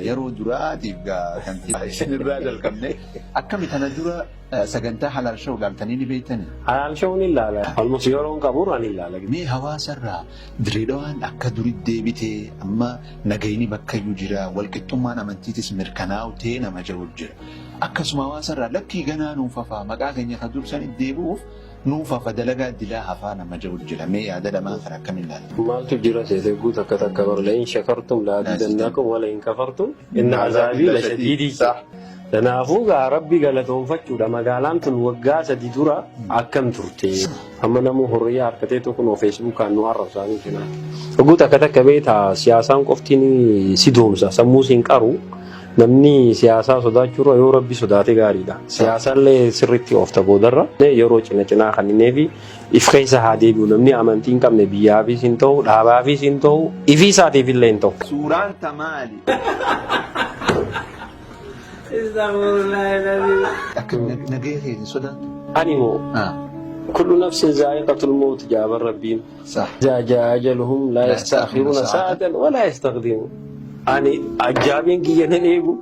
يرو دراتي كان تيجي الرجال كمني أكمل أنا درا سجنتها حلال شو قال تاني بيتني حلال شو نيلا لا المسيرون كابور نيلا لا مي هوا سرّا دريدوان أكدر الدبيتة أما نجيني بكيو جرا والكتوم أنا من تيتس مركناو تينا ما جوجر أكسم هوا سرّا لكي جنا نوفا مقاعدني خدور سن الدبوف نوفا فدلقا دلا هفانا ما جوجر مي هذا ما فرق كمل لا ما تجرا سيسبو تكتا كبر لين شكرتم لا أزيدنكم ولا إن كفرتم إن عذابي لشديد صح Kanaafuu rabbi galatoonfachuu dha magaalaan tun waggaa 3 dura akkam turte amma namu horiyaa harkatee tokko Facebook nu arrabsaanii jira. Oguuta akka takka beeta siyaasaan qoftiin si doomsa sammuu siin qaru namni siyaasaa sodaachuu yoo rabbi sodaate gaariidha. Siyaasaallee sirriitti oofta boodarra yeroo cina kanneefi if keessa haa deebi'u namni amantii hin qabne biyyaafis hin ta'u dhaabaafis hin ta'u ifii isaatiif illee hin ta'u. Suuraan tamaali. نجيه صدق أنيمو كل نفس ذائقة الموت جاب الربين صح إذا جاء أجلهم لا يستأخرون ساعة ولا يستقدمون أني أجابين كي ينهبو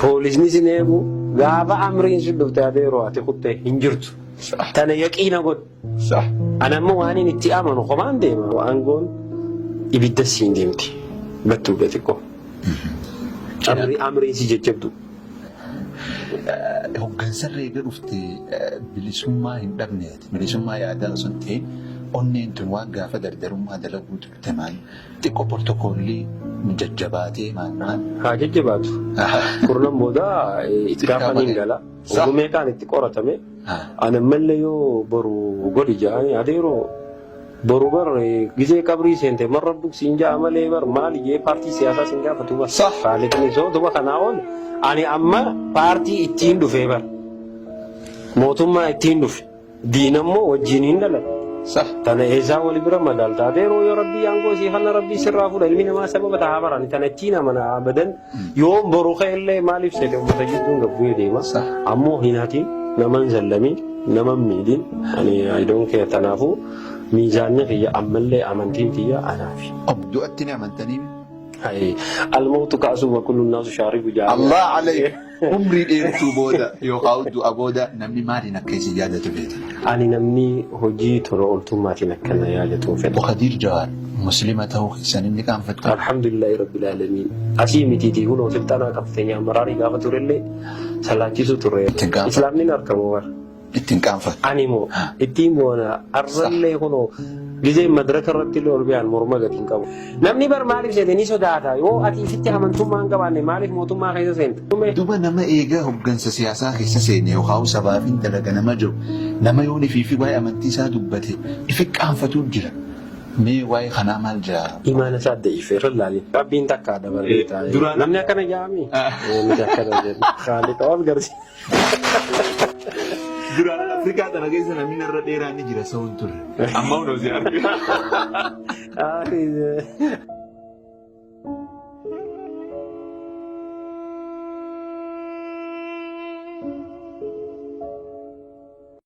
بوليس نسينهبو غاب أمرين شدو تاديرو أتخطه هنجرت تانا يكينا قد صح أنا مو أني نتأمن وخمان ديما وأنقول إبدا السين ديمتي بتوبتكو أمرين سيجبدو hoggansa reega dhufte bilisummaa hin dhabneeti bilisummaa yaadala sunteen onneen tun waan gaafa dardarummaa dalaguu turtemaan xiqqoo portokoolii jajjabaatee maannaan haa jajjabaatu kurnan booda itti gaafaniin gala ogumee kaan itti qoratame ana mallee yoo boru godhi jaani adeeroo boru bar gizee qabrii seente marra duksiin jaa malee bar maali jee paartii siyaasaa sin gaafatu bar haalitanii soo duba kanaa oole ani amma paartii ittiin dhufe bar mootummaa ittiin dhufe diinammoo wajjin hin dalan tana eesaa wali bira madaaltaa deeroo yoo rabbii aangoo sii kana rabbii sirraa fuudha ilmi namaa sababa tahaa barani tana ittiin amana abadan yoo boru ka'ellee maaliif seete ummata jidduun gabbuu deema ammoo hinaatiin naman zallamin naman miidhin ani ayidoon kee tanaafuu miizaanni kiyya ammallee amantiin tiyya anaafi. Abduu attini amantanii الموت كأس وكل الناس شارب جاهل الله عليك عمري ديرتو بودا يقعد أبودا نمني مالي نكيس زيادة بيت أنا نمني هجي ترى قلت ما تنكنا يا جتوفت وخدير جار مسلمته سنين كان فتك الحمد لله رب العالمين أسيمي تيجي هنا وتلتنا كفتني مراري قافة ترلي سلاكيسو ترى إسلامي نركموار اتنكان فت أنيمو اتيمو أنا أرسل هنا جزء مدرسة رتيلو أربعين مرمى قتين كم نمني بر مالك زيدني سوداتا يو أتي فتح من ثم أنك باني مالك موتوم ما خيس سنت دوبا نما إيجا هم جنس سياسة خيس سيني وخاو سبافين تلاقى نما جو نما يوني في واي أمانتي سادوبته يفك أنفتون جرا مي واي خنا مال جا إيمان ساد يفير اللالي ربين تكادا بريتا نمني أكنا جامي نمني أكنا جامي خالد أول قرص Duraan Afrikaa tana keessa namni irra dheeraa ni jira sa'uun turre. Amma hunoo si argina.